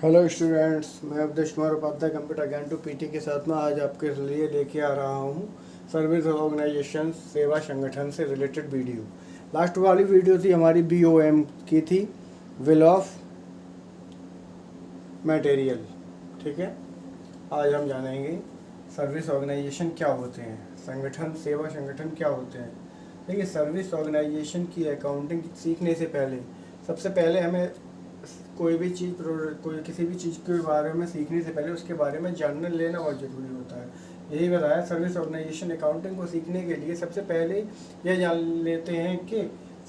Hello students, मैं Awadhesh Kumar Upadhyay computer ज्ञान to PT के साथ में आज आपके लिए लेके आ रहा हूँ सर्विस ऑर्गेनाइजेशन सेवा संगठन से रिलेटेड वीडियो। लास्ट वाली वीडियो थी हमारी BOM की थी, बिल ऑफ मटेरियल। ठीक है, आज हम जानेंगे सर्विस ऑर्गेनाइजेशन क्या होते हैं, संगठन सेवा संगठन क्या होते हैं। देखिए, सर्विस ऑर्गेनाइजेशन की अकाउंटिंग सीखने से पहले सबसे पहले हमें कोई किसी भी चीज़ के बारे में सीखने से पहले उसके बारे में जानने लेना बहुत ज़रूरी होता है। यही बताया, सर्विस ऑर्गेनाइजेशन अकाउंटिंग को सीखने के लिए सबसे पहले यह जान लेते हैं कि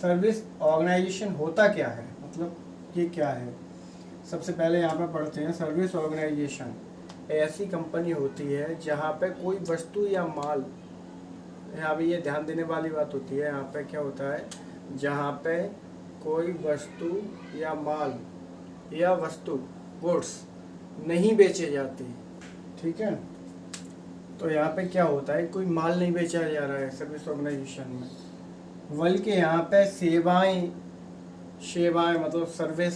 सर्विस ऑर्गेनाइजेशन होता क्या है, मतलब ये क्या है। सबसे पहले यहाँ पर पढ़ते हैं, सर्विस ऑर्गेनाइजेशन ऐसी कंपनी होती है जहाँ पे कोई वस्तु या माल, यहाँ पे ये ध्यान देने वाली बात होती है, यहाँ पे क्या होता है, जहाँ पे कोई वस्तु या माल या वस्तु गुड्स नहीं बेचे जाते। ठीक है, तो यहाँ पे क्या होता है, कोई माल नहीं बेचा जा रहा है सर्विस ऑर्गेनाइजेशन में, बल्कि यहाँ पे सेवाएं मतलब सर्विस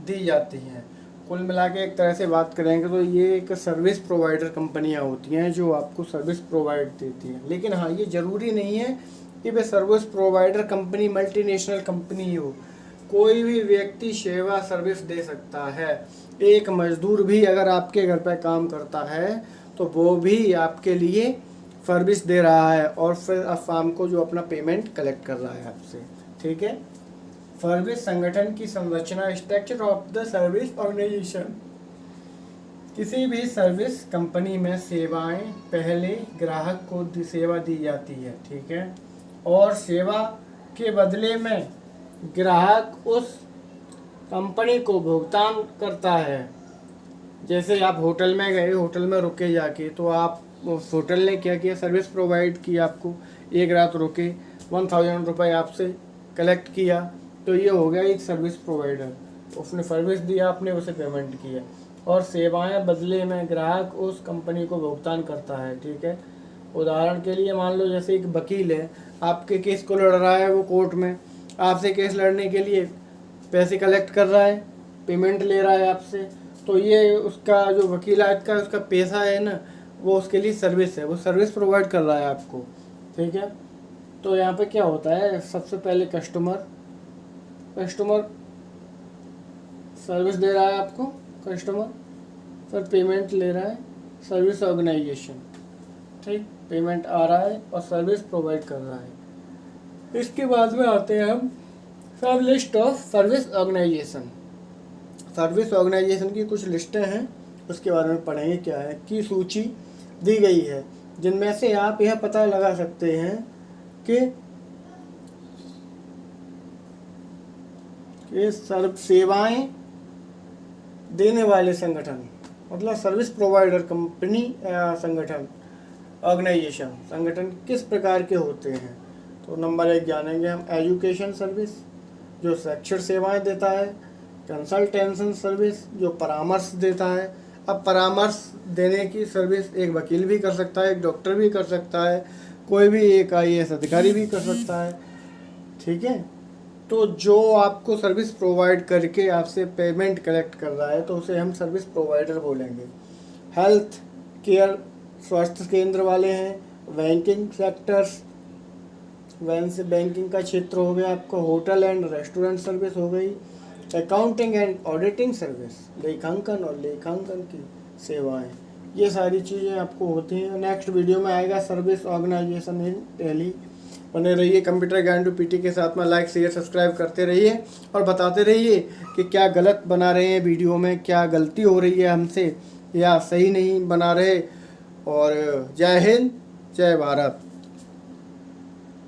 दी जाती हैं। कुल मिला के एक तरह से बात करेंगे तो ये एक सर्विस प्रोवाइडर कंपनियाँ होती हैं जो आपको सर्विस प्रोवाइड देती हैं। लेकिन हाँ, ये ज़रूरी नहीं है कि वे service provider company multinational company हो, कोई भी व्यक्ति सेवा सर्विस दे सकता है। एक मजदूर भी अगर आपके घर पर काम करता है तो वो भी आपके लिए सर्विस दे रहा है और फिर अब शाम को जो अपना पेमेंट कलेक्ट कर रहा है आपसे। ठीक है, सर्विस संगठन की संरचना, structure of the service organisation. किसी भी सर्विस कंपनी में सेवाएं पहले ग्राहक को सेवा दी जाती है। ठीक है, और सेवा के बदले में ग्राहक उस कंपनी को भुगतान करता है। जैसे आप होटल में गए, होटल में रुके जाके, तो आप उस होटल ने क्या किया, सर्विस प्रोवाइड की आपको, एक रात रुके, 1000 रुपये आपसे कलेक्ट किया, तो ये हो गया एक सर्विस प्रोवाइडर। उसने सर्विस दिया, आपने उसे पेमेंट किया, और सेवाएं बदले में ग्राहक उस कंपनी को भुगतान करता है। ठीक है, उदाहरण के लिए मान लो जैसे एक वकील है, आपके केस को लड़ रहा है, वो कोर्ट में आपसे केस लड़ने के लिए पैसे कलेक्ट कर रहा है, पेमेंट ले रहा है आपसे, तो ये उसका जो वकीलात का उसका पैसा है ना, वो उसके लिए सर्विस है, वो सर्विस प्रोवाइड कर रहा है आपको। ठीक है, तो यहाँ पे क्या होता है, सबसे पहले कस्टमर सर्विस दे रहा है आपको, कस्टमर फिर पेमेंट ले रहा है सर्विस ऑर्गेनाइजेशन। ठीक, पेमेंट आ रहा है और सर्विस प्रोवाइड कर रहा है। इसके बाद में आते हैं हम सब list of service organisation. Service organisation की कुछ लिस्टें हैं, उसके बारे में पढ़ेंगे क्या है, की सूची दी गई है, जिनमें से आप यह पता लगा सकते हैं कि सेवाएं देने वाले संगठन, मतलब सर्विस प्रोवाइडर कंपनी या संगठन, ऑर्गेनाइजेशन संगठन किस प्रकार के होते हैं। तो नंबर 1 जानेंगे हम, एजुकेशन सर्विस जो शैक्षिक सेवाएं देता है, कंसल्टेंशन सर्विस जो परामर्श देता है। अब परामर्श देने की सर्विस एक वकील भी कर सकता है, एक डॉक्टर भी कर सकता है, कोई भी एक IAS अधिकारी भी कर सकता है। ठीक है, तो जो आपको सर्विस प्रोवाइड करके आपसे पेमेंट कलेक्ट कर रहा है तो उसे हम सर्विस प्रोवाइडर बोलेंगे। हेल्थ केयर स्वास्थ्य केंद्र वाले हैं, बैंकिंग सेक्टर्स, बैंकिंग का क्षेत्र हो गया आपका, होटल एंड रेस्टोरेंट सर्विस हो गई, अकाउंटिंग एंड ऑडिटिंग सर्विस, लेखांकन और लेखांकन की सेवाएं, ये सारी चीज़ें आपको होती हैं। नेक्स्ट वीडियो में आएगा सर्विस ऑर्गेनाइजेशन इन टैली। बने रहिए कंप्यूटर ज्ञान टू पीटी के साथ में, लाइक शेयर सब्सक्राइब करते रहिए और बताते रहिए कि क्या गलत बना रहे हैं वीडियो में, क्या गलती हो रही है हमसे या सही नहीं बना रहे। और जय हिंद, जय भारत।